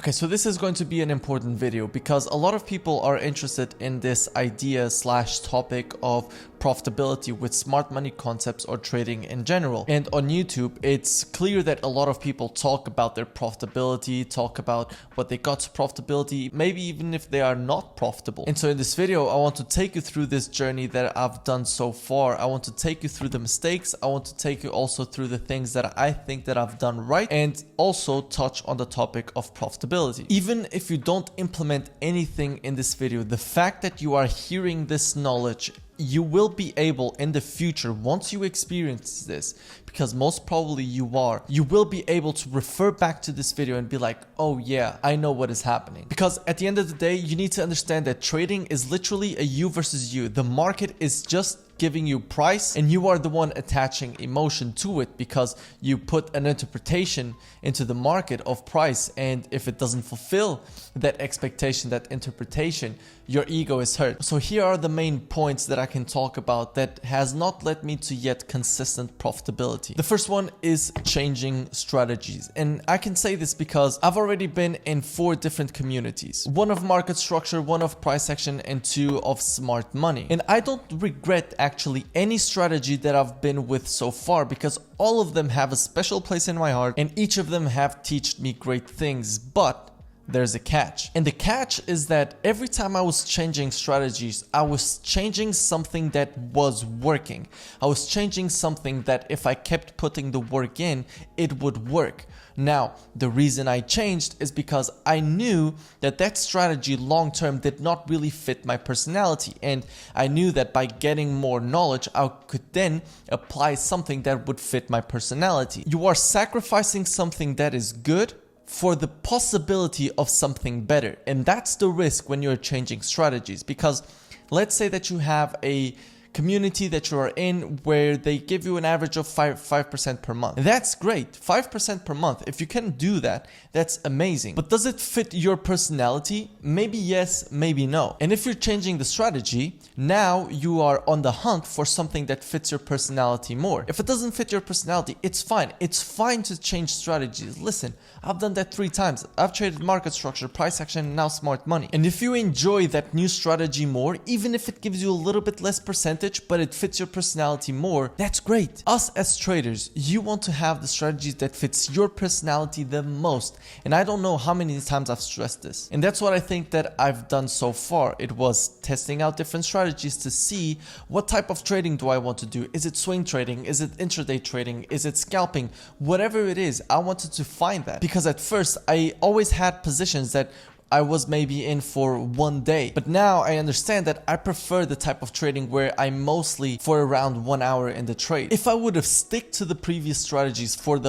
Okay, so this is going to be an important video because a lot of people are interested in this idea slash topic of profitability with smart money concepts or trading in general. And on YouTube, it's clear that a lot of people talk about their profitability, talk about what they got to profitability, maybe even if they are not profitable. And so in this video, I want to take you through this journey that I've done so far. I want to take you through the mistakes. I want to take you also through the things that I think that I've done right, and also touch on the topic of profitability. Even if you don't implement anything in this video, the fact that you are hearing this knowledge, you will be able in the future, once you experience this, because most probably you will be able to refer back to this video and be like, oh yeah, I know what is happening. Because at the end of the day, you need to understand that trading is literally a you versus you. The market is just giving you price and you are the one attaching emotion to it because you put an interpretation into the market of price, and if it doesn't fulfill that expectation, that interpretation, your ego is hurt. So here are the main points that I can talk about that has not led me to yet consistent profitability. The first one is changing strategies, and I can say this because I've already been in 4 different communities, one of market structure, one of price action, and 2 of smart money. And I don't regret actually any strategy that I've been with so far because all of them have a special place in my heart and each of them have taught me great things. But there's a catch. And the catch is that every time I was changing strategies, I was changing something that was working. I was changing something that if I kept putting the work in, it would work. Now, the reason I changed is because I knew that that strategy long term did not really fit my personality, and I knew that by getting more knowledge, I could then apply something that would fit my personality. You are sacrificing something that is good for the possibility of something better, and that's the risk when you're changing strategies. Because let's say that you have a community that you are in where they give you an average of 5% per month. That's great. 5% per month. If you can do that, that's amazing. But does it fit your personality? Maybe yes, maybe no. And if you're changing the strategy, now you are on the hunt for something that fits your personality more. If it doesn't fit your personality, it's fine. It's fine to change strategies. Listen, I've done that 3 times. I've traded market structure, price action, and now smart money. And if you enjoy that new strategy more, even if it gives you a little bit less percentage, but it fits your personality more, that's great. Us as traders, you want to have the strategies that fits your personality the most. And I don't know how many times I've stressed this. And that's what I think that I've done so far. It was testing out different strategies to see what type of trading do I want to do. Is it swing trading? Is it intraday trading? Is it scalping? Whatever it is, I wanted to find that. Because at first, I always had positions that I was maybe in for 1 day, but now I understand that I prefer the type of trading where I'm mostly for around 1 hour in the trade. If I would have stick to the previous strategies for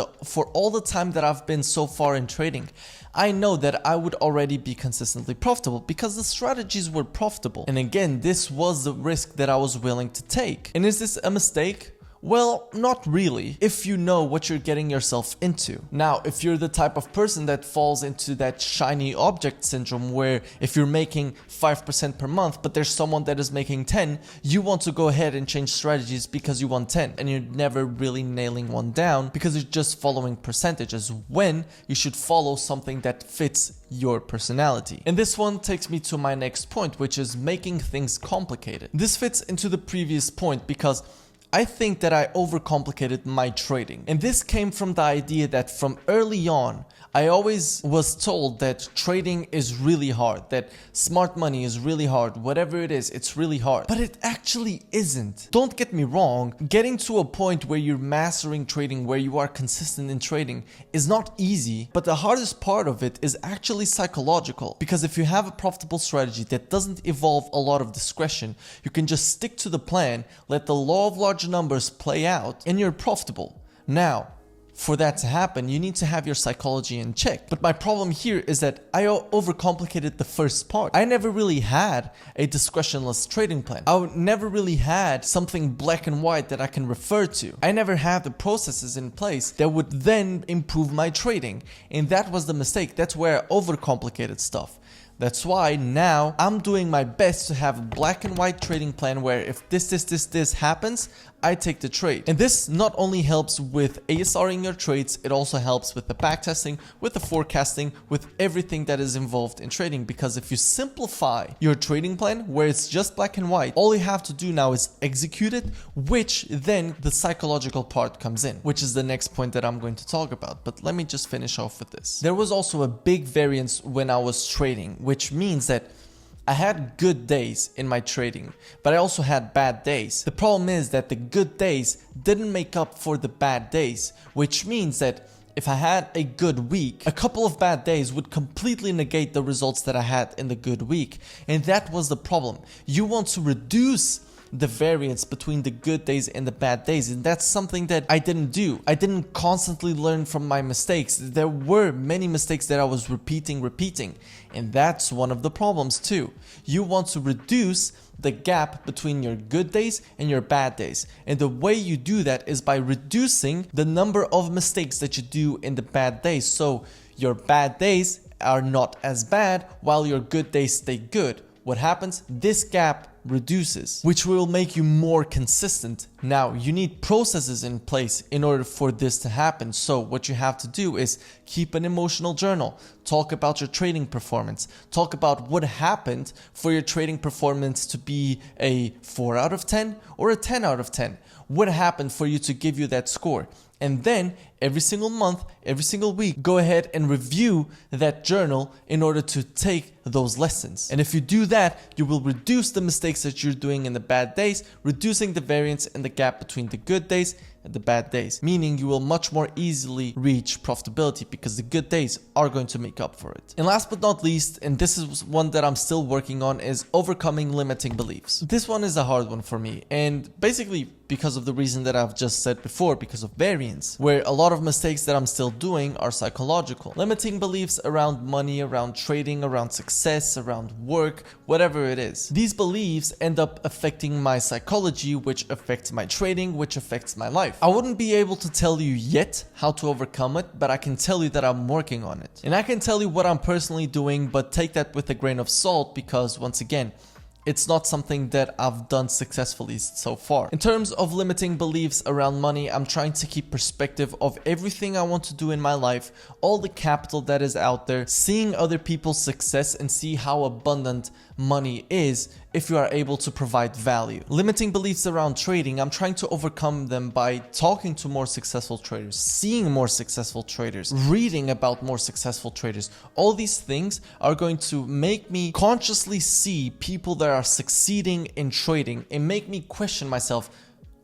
all the time that I've been so far in trading, I know that I would already be consistently profitable because the strategies were profitable. And again, this was the risk that I was willing to take. And is this a mistake? Well, not really, if you know what you're getting yourself into. Now, if you're the type of person that falls into that shiny object syndrome where if you're making 5% per month, but there's someone that is making 10, you want to go ahead and change strategies because you want 10, and you're never really nailing one down because you're just following percentages when you should follow something that fits your personality. And this one takes me to my next point, which is making things complicated. This fits into the previous point because I think that I overcomplicated my trading. And this came from the idea that from early on, I always was told that trading is really hard, that smart money is really hard, whatever it is, it's really hard. But it actually isn't. Don't get me wrong, getting to a point where you're mastering trading, where you are consistent in trading is not easy, but the hardest part of it is actually psychological. Because if you have a profitable strategy that doesn't involve a lot of discretion, you can just stick to the plan, let the law of large numbers play out, and you're profitable. Now, for that to happen, you need to have your psychology in check. But my problem here is that I overcomplicated the first part. I never really had a discretionless trading plan. I never really had something black and white that I can refer to. I never had the processes in place that would then improve my trading. And that was the mistake. That's where I overcomplicated stuff. That's why now I'm doing my best to have a black and white trading plan where if this happens, I take the trade. And this not only helps with ASRing your trades, it also helps with the backtesting, with the forecasting, with everything that is involved in trading. Because if you simplify your trading plan where it's just black and white, all you have to do now is execute it, which then the psychological part comes in, which is the next point that I'm going to talk about. But let me just finish off with this. There was also a big variance when I was trading, which means that I had good days in my trading, but I also had bad days. The problem is that the good days didn't make up for the bad days, which means that if I had a good week, a couple of bad days would completely negate the results that I had in the good week. And that was the problem. You want to reduce the variance between the good days and the bad days, and that's something that I didn't do. I didn't constantly learn from my mistakes. There were many mistakes that I was repeating, and that's one of the problems too. You want to reduce the gap between your good days and your bad days, and the way you do that is by reducing the number of mistakes that you do in the bad days, so your bad days are not as bad while your good days stay good. What happens? This gap reduces, which will make you more consistent. Now, you need processes in place in order for this to happen. So what you have to do is keep an emotional journal, talk about your trading performance, talk about what happened for your trading performance to be a 4 out of 10 or a 10 out of 10. What happened for you to give you that score? And then every single month, every single week, go ahead and review that journal in order to take those lessons. And if you do that, you will reduce the mistakes that you're doing in the bad days, reducing the variance and the gap between the good days and the bad days, meaning you will much more easily reach profitability because the good days are going to make up for it. And last but not least, and this is one that I'm still working on, is overcoming limiting beliefs. This one is a hard one for me, and basically because of the reason that I've just said before, because of variance, where a lot of mistakes that I'm still doing are psychological. Limiting beliefs around money, around trading, around success, around work, whatever it is. These beliefs end up affecting my psychology, which affects my trading, which affects my life. I wouldn't be able to tell you yet how to overcome it, but I can tell you that I'm working on it. And I can tell you what I'm personally doing, but take that with a grain of salt because, once again, it's not something that I've done successfully so far. In terms of limiting beliefs around money, I'm trying to keep perspective of everything I want to do in my life, all the capital that is out there, seeing other people's success and see how abundant money is if you are able to provide value. Limiting beliefs around trading, I'm trying to overcome them by talking to more successful traders, seeing more successful traders, reading about more successful traders. All these things are going to make me consciously see people that are succeeding in trading and make me question myself,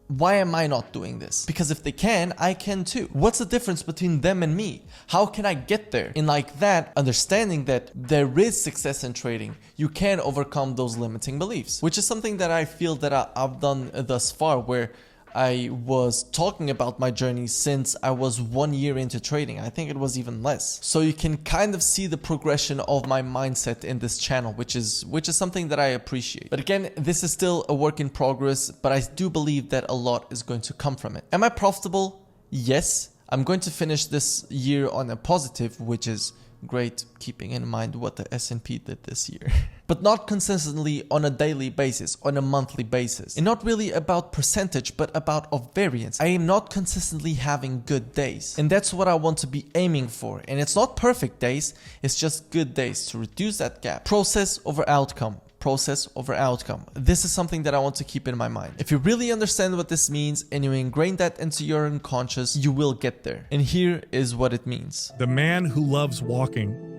why am I not doing this? Because if they can, I can too. What's the difference between them and me? How can I get there? And like that, understanding that there is success in trading, you can overcome those limiting beliefs, which is something that I feel that I've done thus far, where I was talking about my journey since I was 1 year into trading. I think it was even less. So you can kind of see the progression of my mindset in this channel, which is something that I appreciate. But again, this is still a work in progress, but I do believe that a lot is going to come from it. Am I profitable? Yes. I'm going to finish this year on a positive, which is great, keeping in mind what the S&P did this year. But not consistently on a daily basis, on a monthly basis. And not really about percentage, but about variance. I am not consistently having good days. And that's what I want to be aiming for. And it's not perfect days, it's just good days to reduce that gap. Process over outcome. Process over outcome. This is something that I want to keep in my mind. If you really understand what this means and you ingrain that into your unconscious, you will get there. And here is what it means. The man who loves walking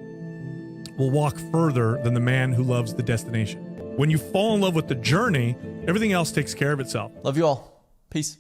will walk further than the man who loves the destination. When you fall in love with the journey, everything else takes care of itself. Love you all. Peace.